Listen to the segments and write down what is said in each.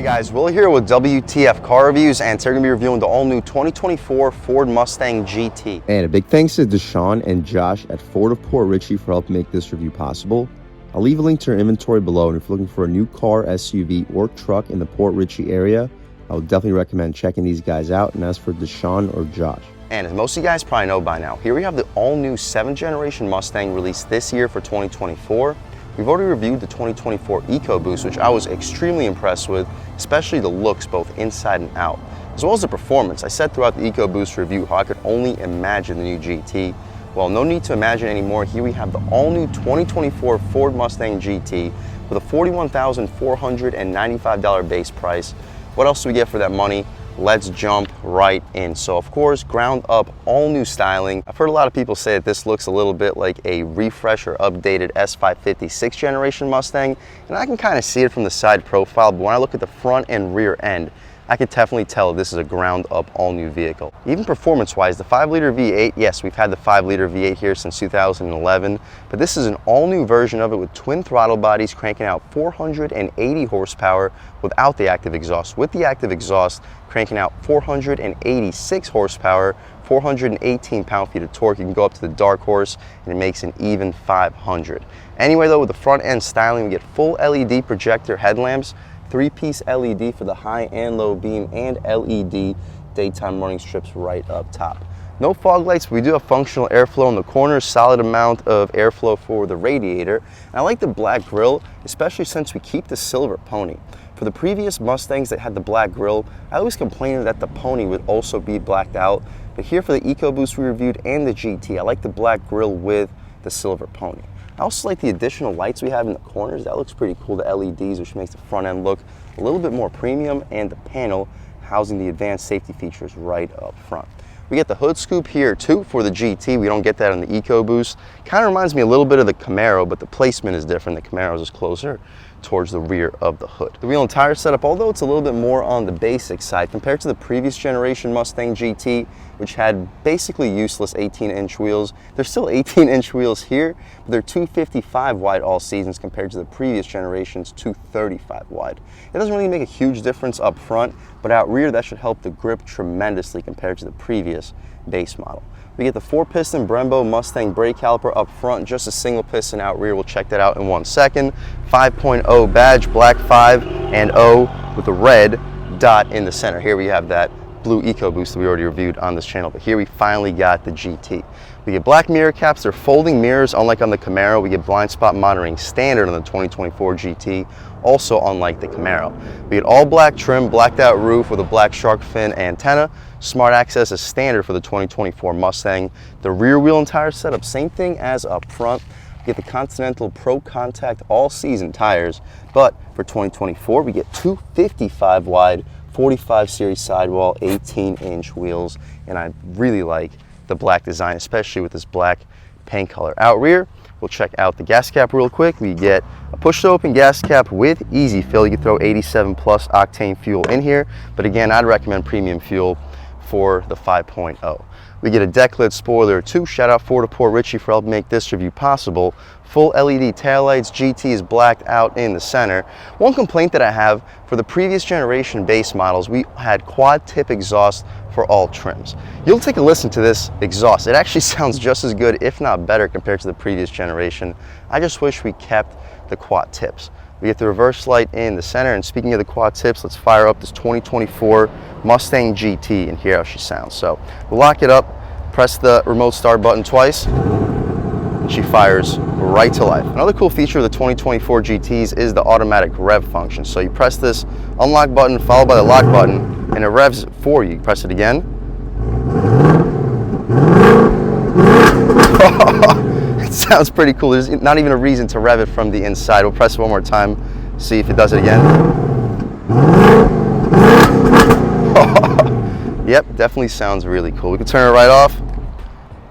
Guys, Will here with W.T.F car reviews, and today we're going to be reviewing the all-new 2024 Ford Mustang GT. And a big thanks to Deshaun and Josh at Ford of Port Richey for helping make this review possible. I'll leave a link to their inventory below, and if you're looking for a new car, SUV, or truck in the Port Richey area, I would definitely recommend checking these guys out. And as for Deshaun or Josh. And as most of you guys probably know by now, here we have the all-new 7th generation Mustang released this year for 2024. We've already reviewed the 2024 EcoBoost, which I was extremely impressed with, especially the looks both inside and out, as well as the performance. I said throughout the EcoBoost review how I could only imagine the new GT. Well, no need to imagine anymore. Here we have the all-new 2024 Ford Mustang GT with a $41,495 base price. What else do we get for that money? Let's jump right in. So of course, ground up, all new styling. I've heard a lot of people say that this looks a little bit like a refresh or updated S550 6th generation Mustang, and I can kind of see it from the side profile, but when I look at the front and rear end, I could definitely tell this is a ground up all new vehicle. Even performance wise, the 5-liter V8, yes, we've had the 5-liter V8 here since 2011, but this is an all new version of it with twin throttle bodies cranking out 480 horsepower without the active exhaust. With the active exhaust, cranking out 486 horsepower, 418 pound-feet of torque. You can go up to the dark horse and it makes an even 500. Anyway though, with the front end styling, we get full LED projector headlamps, 3-piece LED for the high and low beam, and LED daytime running strips right up top. No fog lights, but we do have functional airflow in the corners, solid amount of airflow for the radiator. And I like the black grille, especially since we keep the silver pony. For the previous Mustangs that had the black grille, I always complained that the pony would also be blacked out. But here for the EcoBoost we reviewed and the GT, I like the black grille with the silver pony. I also like the additional lights we have in the corners. That looks pretty cool, the LEDs, which makes the front end look a little bit more premium, and the panel housing the advanced safety features right up front. We get the hood scoop here too for the GT. We don't get that on the EcoBoost. Kind of reminds me a little bit of the Camaro, but the placement is different. The Camaro is closer towards the rear of the hood. The wheel and tire setup, although it's a little bit more on the basic side compared to the previous generation Mustang GT, which had basically useless 18-inch wheels. There's still 18-inch wheels here, but they're 255 wide all seasons compared to the previous generation's 235 wide. It doesn't really make a huge difference up front, but out rear that should help the grip tremendously compared to the previous base model. We get the 4-piston Brembo Mustang brake caliper up front, just a single piston out rear. We'll check that out in 1 second. 5.0 badge, black 5 and O with a red dot in the center. Here we have that blue EcoBoost that we already reviewed on this channel, but here we finally got the GT. We get black mirror caps. They're folding mirrors, unlike on the Camaro. We get blind spot monitoring standard on the 2024 GT, also unlike the Camaro. We get all black trim, blacked out roof with a black shark fin antenna. Smart access is standard for the 2024 Mustang. The rear wheel and tire setup, same thing as up front. We get the Continental Pro Contact all-season tires, but for 2024 we get 255 wide 45 series sidewall 18-inch wheels, and I really like the black design, especially with this black paint color. Out rear, we'll check out the gas cap real quick. We get a push to open gas cap with easy fill. You can throw 87 plus octane fuel in here, but again, I'd recommend premium fuel for the 5.0. We get a deck lid spoiler too. Shout out Ford of Port Richey for helping make this review possible. Full LED taillights, GT is blacked out in the center. One complaint that I have, for the previous generation base models, we had quad tip exhaust for all trims. You'll take a listen to this exhaust. It actually sounds just as good, if not better, compared to the previous generation. I just wish we kept the quad tips. We get the reverse light in the center, and speaking of the quad tips, let's fire up this 2024 Mustang GT and hear how she sounds. So we'll lock it up, press the remote start button twice, and she fires right to life. Another cool feature of the 2024 GTs is the automatic rev function. So you press this unlock button followed by the lock button, and it revs for you. You press it again. It sounds pretty cool. There's not even a reason to rev it from the inside. We'll press it one more time, see if it does it again. Yep, definitely sounds really cool. We can turn it right off.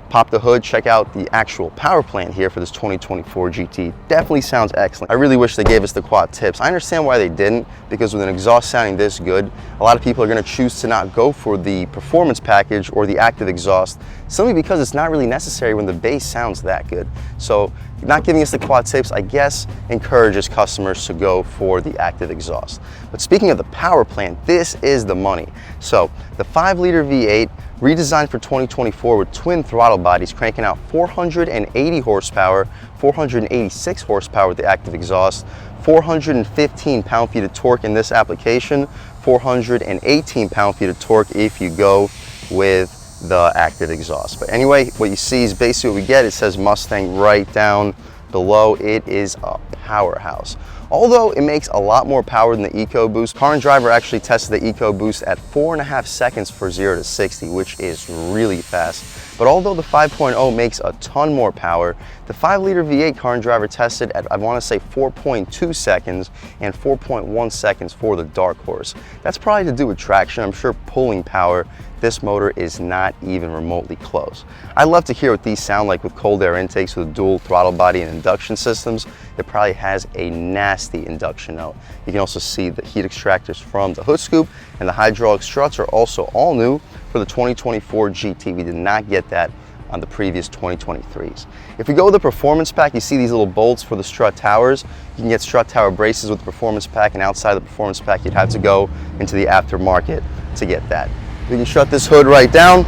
Pop the hood, check out the actual power plant here for this 2024 GT. Definitely sounds excellent. I really wish they gave us the quad tips. I understand why they didn't, because with an exhaust sounding this good, a lot of people are gonna choose to not go for the performance package or the active exhaust, simply because it's not really necessary when the bass sounds that good. So not giving us the quad tips, I guess, encourages customers to go for the active exhaust. But speaking of the power plant, this is the money. So the 5-liter V8, redesigned for 2024 with twin throttle bodies, cranking out 480 horsepower, 486 horsepower with the active exhaust, 415 pound-feet of torque in this application, 418 pound-feet of torque if you go with the active exhaust. But anyway, what you see is basically what we get. It says Mustang right down below. It is a powerhouse. Although it makes a lot more power than the EcoBoost, Car and Driver actually tested the EcoBoost at 4.5 seconds for 0 to 60, which is really fast. But although the 5.0 makes a ton more power, the 5-liter V8 Car and Driver tested at, I want to say, 4.2 seconds and 4.1 seconds for the Dark Horse. That's probably to do with traction. I'm sure pulling power, this motor is not even remotely close. I'd love to hear what these sound like with cold air intakes with dual throttle body and induction systems. It probably has a nasty induction note. You can also see the heat extractors from the hood scoop, and the hydraulic struts are also all new for the 2024 GT. We did not get that on the previous 2023s. If we go with the performance pack, you see these little bolts for the strut towers. You can get strut tower braces with the performance pack, and outside the performance pack, you'd have to go into the aftermarket to get that. We can shut this hood right down,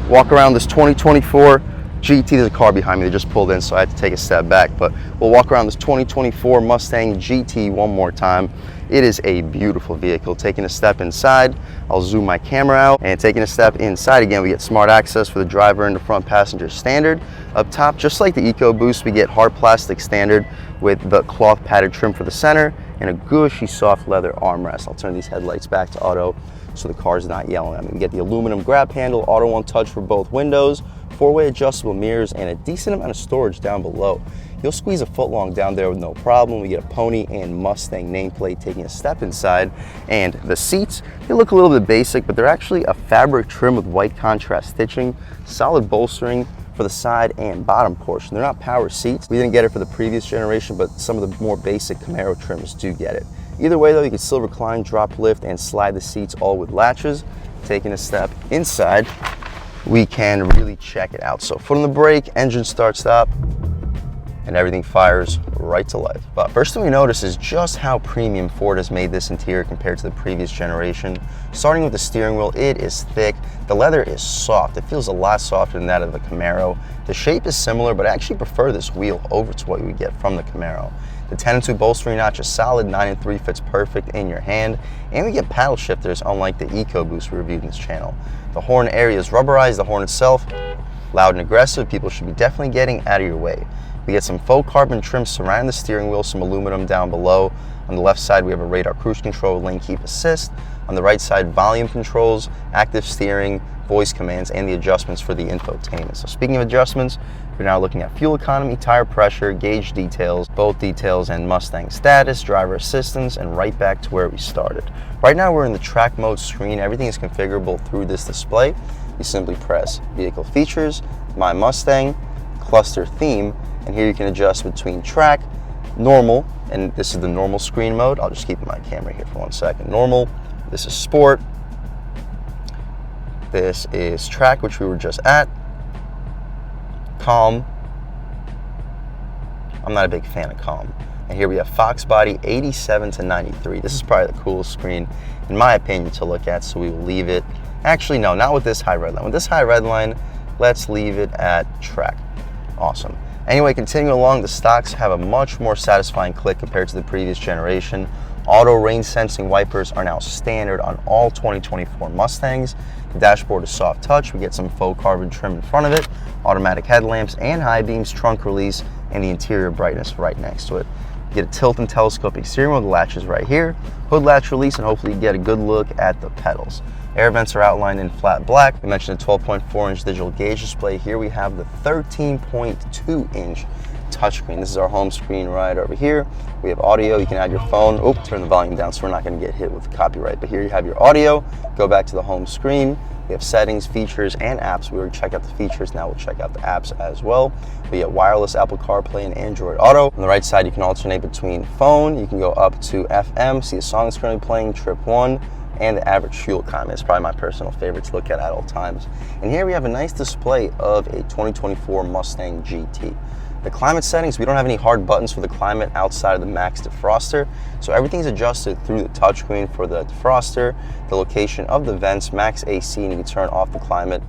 walk around this 2024 GT. There's a car behind me that just pulled in, so I had to take a step back, but we'll walk around this 2024 Mustang GT one more time. It is a beautiful vehicle. Taking a step inside, I'll zoom my camera out, and taking a step inside again, we get smart access for the driver and the front passenger standard. Up top, just like the EcoBoost, we get hard plastic standard with the cloth padded trim for the center and a gushy soft leather armrest. I'll turn these headlights back to auto so the car's not yelling at me. We get the aluminum grab handle, auto one touch for both windows, 4-way adjustable mirrors, and a decent amount of storage down below. You'll squeeze a foot long down there with no problem. We get a Pony and Mustang nameplate. Taking a step inside, and the seats, they look a little bit basic, but they're actually a fabric trim with white contrast stitching, solid bolstering for the side and bottom portion. They're not power seats. We didn't get it for the previous generation, but some of the more basic Camaro trims do get it. Either way though, you can still recline, drop, lift, and slide the seats all with latches. Taking a step inside, we can really check it out. So foot on the brake, engine start stop, and everything fires right to life. But first thing we notice is just how premium Ford has made this interior compared to the previous generation. Starting with the steering wheel, it is thick. The leather is soft. It feels a lot softer than that of the Camaro. The shape is similar, but I actually prefer this wheel over to what you would get from the Camaro. The 10-2 bolstering notch is solid, 9-3 fits perfect in your hand, and we get paddle shifters unlike the EcoBoost we reviewed in this channel. The horn area is rubberized. The horn itself, loud and aggressive. People should be definitely getting out of your way. We get some faux carbon trim surrounding the steering wheel, some aluminum down below. On the left side, we have a radar cruise control, lane keep assist. On the right side, volume controls, active steering, voice commands, and the adjustments for the infotainment. So speaking of adjustments, we're now looking at fuel economy, tire pressure, gauge details, bolt details, and Mustang status, driver assistance, and right back to where we started. Right now we're in the track mode screen. Everything is configurable through this display. You simply press vehicle features, my Mustang, cluster theme, and here you can adjust between track, normal, and this is the normal screen mode. I'll just keep my camera here for 1 second. Normal, this is sport, this is track, which we were just at, calm. I'm not a big fan of calm. And here we have Fox body 87 to 93. This is probably the coolest screen, in my opinion, to look at, so we will leave it. Actually, no, not with this high red line. With this high red line, let's leave it at track. Awesome. Anyway, continuing along, the stocks have a much more satisfying click compared to the previous generation. Auto rain sensing wipers are now standard on all 2024 Mustangs. The dashboard is soft touch. We get some faux carbon trim in front of it, automatic headlamps and high beams, trunk release, and the interior brightness right next to it. You get a tilt and telescoping steering wheel, the latches right here, hood latch release, and hopefully you get a good look at the pedals. Air vents are outlined in flat black. We mentioned a 12.4-inch digital gauge display. Here we have the 13.2-inch touchscreen. This is our home screen right over here. We have audio. You can add your phone. Oh, turn the volume down so we're not going to get hit with copyright. But here you have your audio. Go back to the home screen. We have settings, features, and apps. We already checked out the features, now we'll check out the apps as well. We have wireless Apple CarPlay and Android Auto. On the right side, you can alternate between phone, you can go up to FM, see a song that's currently playing, trip 1, and the average fuel economy. It's probably my personal favorite to look at all times. And here we have a nice display of a 2024 Mustang GT. The climate settings, we don't have any hard buttons for the climate outside of the max defroster, so everything's adjusted through the touchscreen for the defroster, the location of the vents, max AC, and you can turn off the climate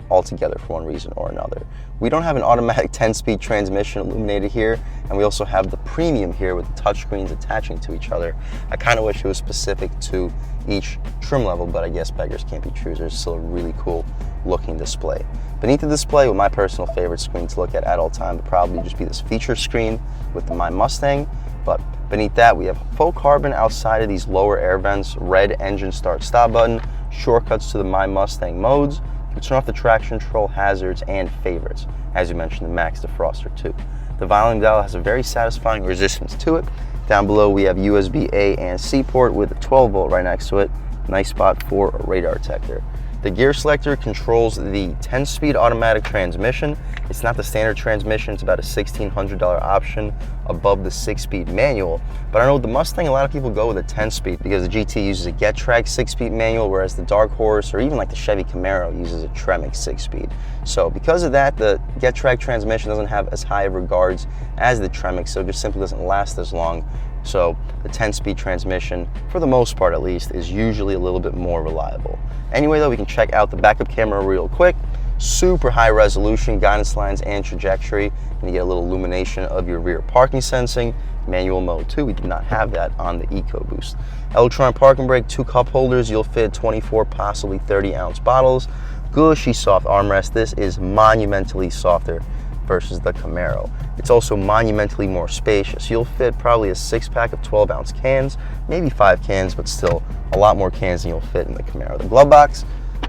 altogether for one reason or another. We don't have an automatic 10-speed transmission illuminated here, and we also have the premium here with the touchscreens attaching to each other. I kind of wish it was specific to each trim level, but I guess beggars can't be choosers. It's still a really cool looking display. Beneath the display, with my personal favorite screen to look at all time, would probably just be this feature screen with the My Mustang, but beneath that we have faux carbon outside of these lower air vents, red engine start stop button, shortcuts to the My Mustang modes. You can turn off the traction control, hazards, and favorites. As you mentioned, the max defroster too. The volume dial has a very satisfying resistance to it. Down below we have USB A and C port with a 12 volt right next to it. Nice spot for a radar detector. The gear selector controls the 10-speed automatic transmission. It's not the standard transmission, it's about a $1,600 option above the 6-speed manual. But I know with the Mustang, a lot of people go with a 10-speed because the GT uses a Getrag 6-speed manual, whereas the Dark Horse, or even like the Chevy Camaro, uses a Tremec 6-speed. So because of that, the Getrag transmission doesn't have as high of regards as the Tremec, so it just simply doesn't last as long. So the 10-speed transmission, for the most part at least, is usually a little bit more reliable. Anyway though, we can check out the backup camera real quick. Super high resolution, guidance lines and trajectory, and you get a little illumination of your rear parking sensing. Manual mode too, we did not have that on the EcoBoost. Electronic parking brake, 2 cup holders, you'll fit 24, possibly 30-ounce bottles. Gushy soft armrest. This is monumentally softer versus the Camaro. It's also monumentally more spacious. You'll fit probably a 6-pack of 12-ounce cans, maybe 5 cans, but still a lot more cans than you'll fit in the Camaro. The glove box,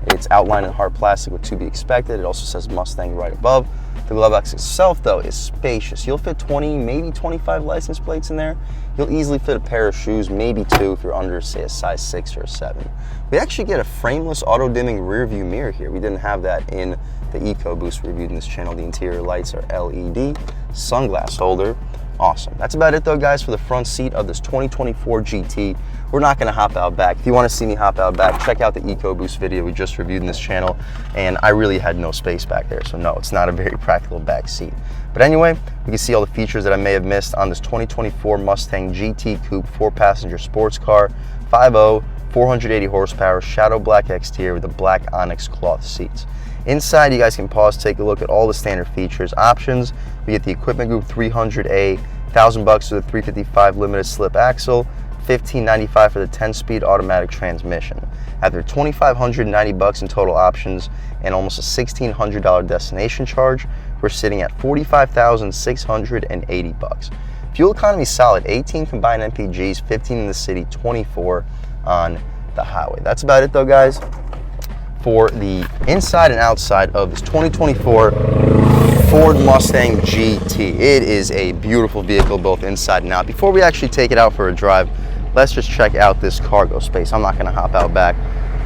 it's outlined in hard plastic with to be expected. It also says Mustang right above. The glove box itself though is spacious. You'll fit 20, maybe 25 license plates in there. You'll easily fit a pair of shoes, maybe 2 if you're under, say, a size 6 or a 7. We actually get a frameless auto-dimming rear view mirror here. We didn't have that in the EcoBoost we reviewed in this channel. The interior lights are LED. Sunglass holder, awesome. That's about it though, guys, for the front seat of this 2024 GT. We're not gonna hop out back. If you wanna see me hop out back, check out the EcoBoost video we just reviewed in this channel, and I really had no space back there, so no, it's not a very practical back seat. But anyway, we can see all the features that I may have missed on this 2024 Mustang GT Coupe 4-passenger sports car, 5.0, 480 horsepower, shadow black exterior with the black onyx cloth seats. Inside, you guys can pause, take a look at all the standard features, options. We get the Equipment Group 300A, $1,000 for the 355 limited slip axle, $1,595 for the 10-speed automatic transmission. After $2,590 in total options and almost a $1,600 destination charge, we're sitting at $45,680. Fuel economy solid, 18 combined MPGs, 15 in the city, 24 on the highway. That's about it though, guys, for the inside and outside of this 2024 Ford Mustang GT. It is a beautiful vehicle both inside and out. Before we actually take it out for a drive, let's just check out this cargo space. I'm not going to hop out back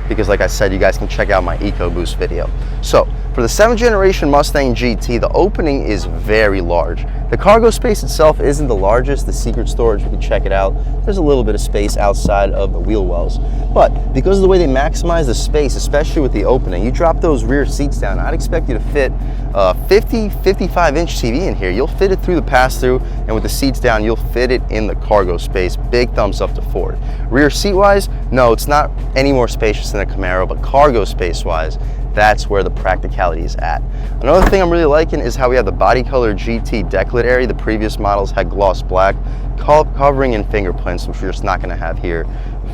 because, like I said, you guys can check out my EcoBoost video. So for the 7th generation Mustang GT, the opening is very large. The cargo space itself isn't the largest. The secret storage, we can check it out. There's a little bit of space outside of the wheel wells. But because of the way they maximize the space, especially with the opening, you drop those rear seats down, I'd expect you to fit a 55-inch TV in here. You'll fit it through the pass-through, and with the seats down, you'll fit it in the cargo space. Big thumbs up to Ford. Rear seat-wise, no, it's not any more spacious than a Camaro, but cargo space-wise, that's where the practicality is at. Another thing I'm really liking is how we have the body color GT decklet area. The previous models had gloss black, covering and fingerprints, which we're just not gonna have here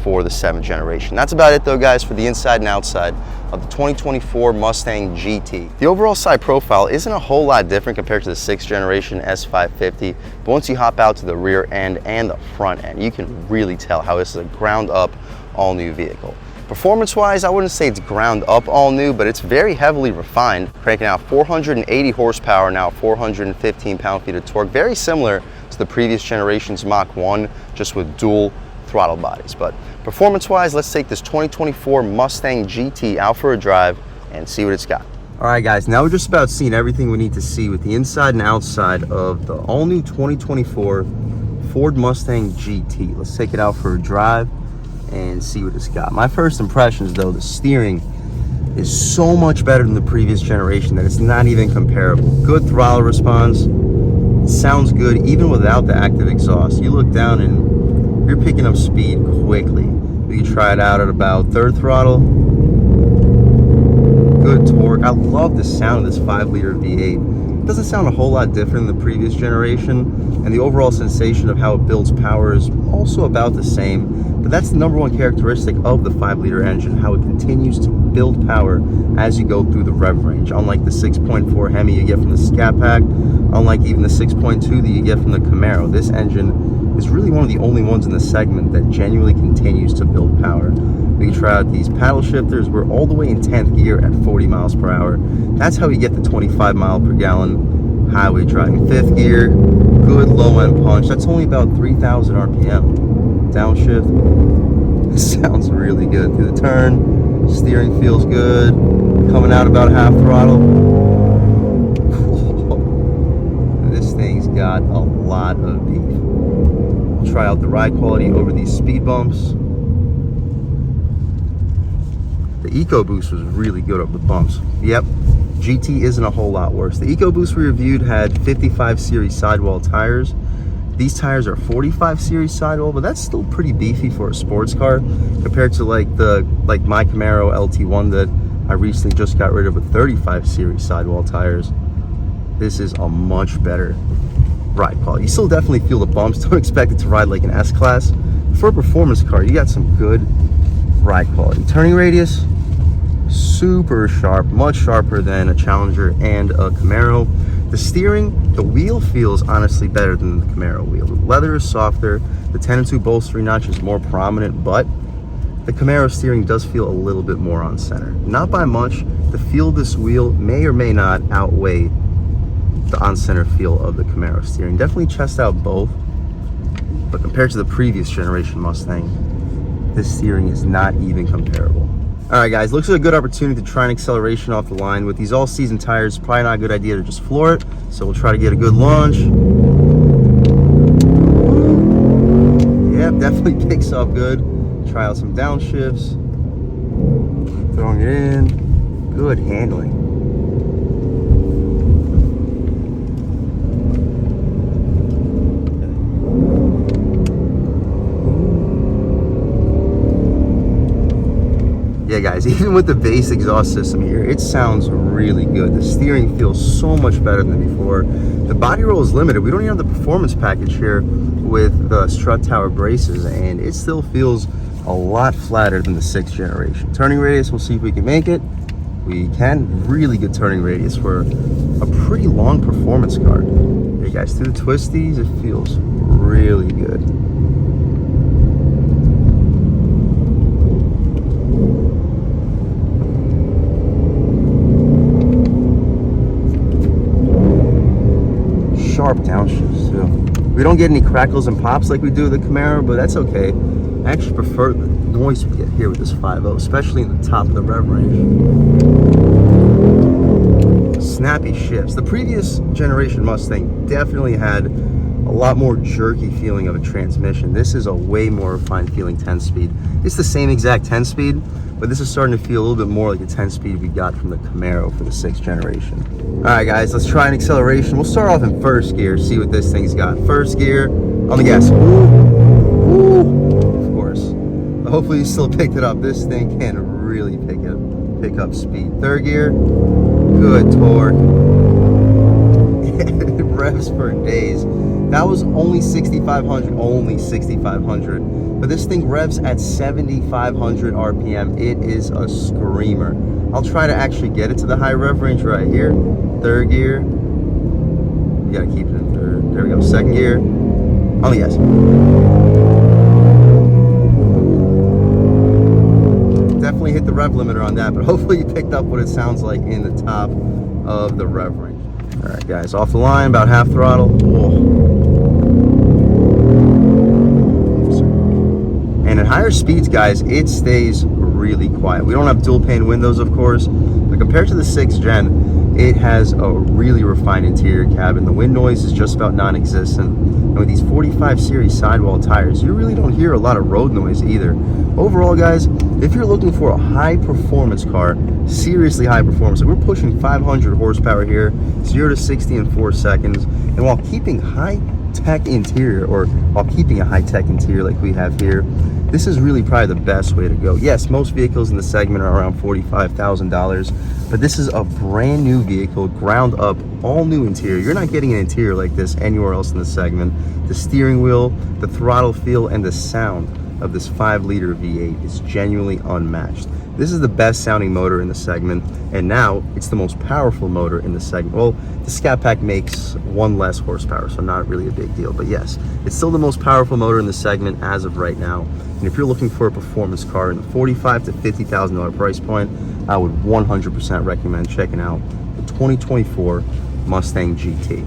for the 7th generation. That's about it though, guys, for the inside and outside of the 2024 Mustang GT. The overall side profile isn't a whole lot different compared to the 6th generation S550, but once you hop out to the rear end and the front end, you can really tell how this is a ground up, all new vehicle. Performance-wise, I wouldn't say it's ground up all new, but it's very heavily refined, cranking out 480 horsepower now, 415 pound-feet of torque, very similar to the previous generation's Mach 1, just with dual throttle bodies. But performance-wise, let's take this 2024 Mustang GT out for a drive and see what it's got. All right, guys, now we're just about seeing everything we need to see with the inside and outside of the all-new 2024 Ford Mustang GT. Let's take it out for a drive and see what it's got. My first impressions, though, the steering is so much better than the previous generation that it's not even comparable. Good throttle response. It sounds good even without the active exhaust. You look down and you're picking up speed quickly. You can try it out at about third throttle. Good torque. I love the sound of this 5-liter V8. It doesn't sound a whole lot different than the previous generation, and the overall sensation of how it builds power is also about the same. But that's the #1 characteristic of the 5-liter engine, how it continues to build power as you go through the rev range. Unlike the 6.4 Hemi you get from the Scat Pack, unlike even the 6.2 that you get from the Camaro, this engine is really one of the only ones in the segment that genuinely continues to build power. We can try out these paddle shifters. We're all the way in 10th gear at 40 miles per hour. That's how we get the 25 mile per gallon highway driving. 5th gear, good low end punch. That's only about 3,000 RPM. Downshift, this sounds really good. Through the turn, steering feels good. Coming out about half throttle. This thing's got a lot of beef. We'll try out the ride quality over these speed bumps. The EcoBoost was really good over the bumps. Yep, GT isn't a whole lot worse. The EcoBoost we reviewed had 55 series sidewall tires. These tires are 45 series sidewall, but that's still pretty beefy for a sports car compared to like my Camaro LT1 that I recently just got rid of with 35 series sidewall tires. This is a much better ride quality. You still definitely feel the bumps. Don't expect it to ride like an S-Class. For a performance car, you got some good ride quality. Turning radius, super sharp, much sharper than a Challenger and a Camaro. The steering, the wheel feels honestly better than the Camaro wheel. The leather is softer, the 10 and 2 bolstering notch is more prominent, but the Camaro steering does feel a little bit more on center. Not by much. The feel of this wheel may or may not outweigh the on-center feel of the Camaro steering. Definitely chest out both, but compared to the previous generation Mustang, this steering is not even comparable. All right, guys, looks like a good opportunity to try an acceleration off the line. With these all-season tires, probably not a good idea to just floor it, so we'll try to get a good launch. Yep, definitely picks up good. Try out some downshifts. Throwing it in. Good handling. Yeah, guys, even with the base exhaust system here, it sounds really good. The steering feels so much better than before. The body roll is limited. We don't even have the performance package here with the strut tower braces, and it still feels a lot flatter than the 6th generation. Turning radius, we'll see if we can make it. We can. Really good turning radius for a pretty long performance car. Hey guys, through the twisties, it feels really good. Sharp downshifts too. We don't get any crackles and pops like we do with the Camaro, but that's okay. I actually prefer the noise we get here with this 5.0, especially in the top of the rev range. Snappy shifts. The previous generation Mustang definitely had a lot more jerky feeling of a transmission. This is a way more refined feeling 10-speed. It's the same exact 10-speed, but this is starting to feel a little bit more like the 10-speed we got from the Camaro for the 6th generation. All right, guys, let's try an acceleration. We'll start off in 1st gear, see what this thing's got. 1st gear, on the gas. Ooh, of course. But hopefully you still picked it up. This thing can really pick up speed. 3rd gear, good torque. It revs for days. That was only 6,500, but this thing revs at 7,500 RPM. It is a screamer. I'll try to actually get it to the high rev range right here. 3rd gear. You gotta keep it in 3rd. There we go. 2nd gear. On the gas. Definitely hit the rev limiter on that, but hopefully you picked up what it sounds like in the top of the rev range. All right, guys, off the line, about half throttle. Whoa. higher speeds, guys, it stays really quiet. We don't have dual pane windows, of course, but compared to the 6th gen, it has a really refined interior cabin. The wind noise is just about non-existent. And with these 45 series sidewall tires, you really don't hear a lot of road noise either. Overall, guys, if you're looking for a high performance car, seriously high performance, like we're pushing 500 horsepower here, 0 to 60 in 4 seconds, and while keeping high-tech interior, or while keeping a high-tech interior like we have here, this is really probably the best way to go. Yes, most vehicles in the segment are around $45,000, but this is a brand new vehicle, ground up, all new interior. You're not getting an interior like this anywhere else in the segment. The steering wheel, the throttle feel, and the sound of this 5-liter V8 is genuinely unmatched. This is the best sounding motor in the segment, and now it's the most powerful motor in the segment. Well, the Scat Pack makes 1 less horsepower, so not really a big deal, but yes, it's still the most powerful motor in the segment as of right now. And if you're looking for a performance car in the $45,000 to $50,000 price point, I would 100% recommend checking out the 2024 Mustang GT.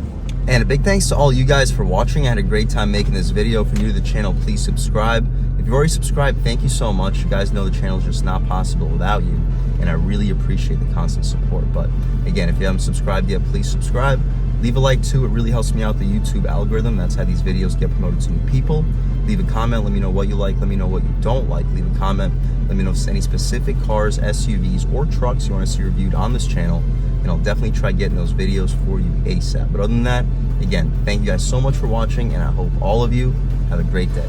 And a big thanks to all you guys for watching. I had a great time making this video. If you're new to the channel, please subscribe. If you've already subscribed, thank you so much. You guys know the channel is just not possible without you, and I really appreciate the constant support. But again, if you haven't subscribed yet, please subscribe. Leave a like too, it really helps me out the YouTube algorithm. That's how these videos get promoted to new people. Leave a comment, let me know what you like, let me know what you don't like. Leave a comment, let me know any specific cars, SUVs, or trucks you want to see reviewed on this channel, and I'll definitely try getting those videos for you ASAP. But other than that, again, thank you guys so much for watching, and I hope all of you have a great day.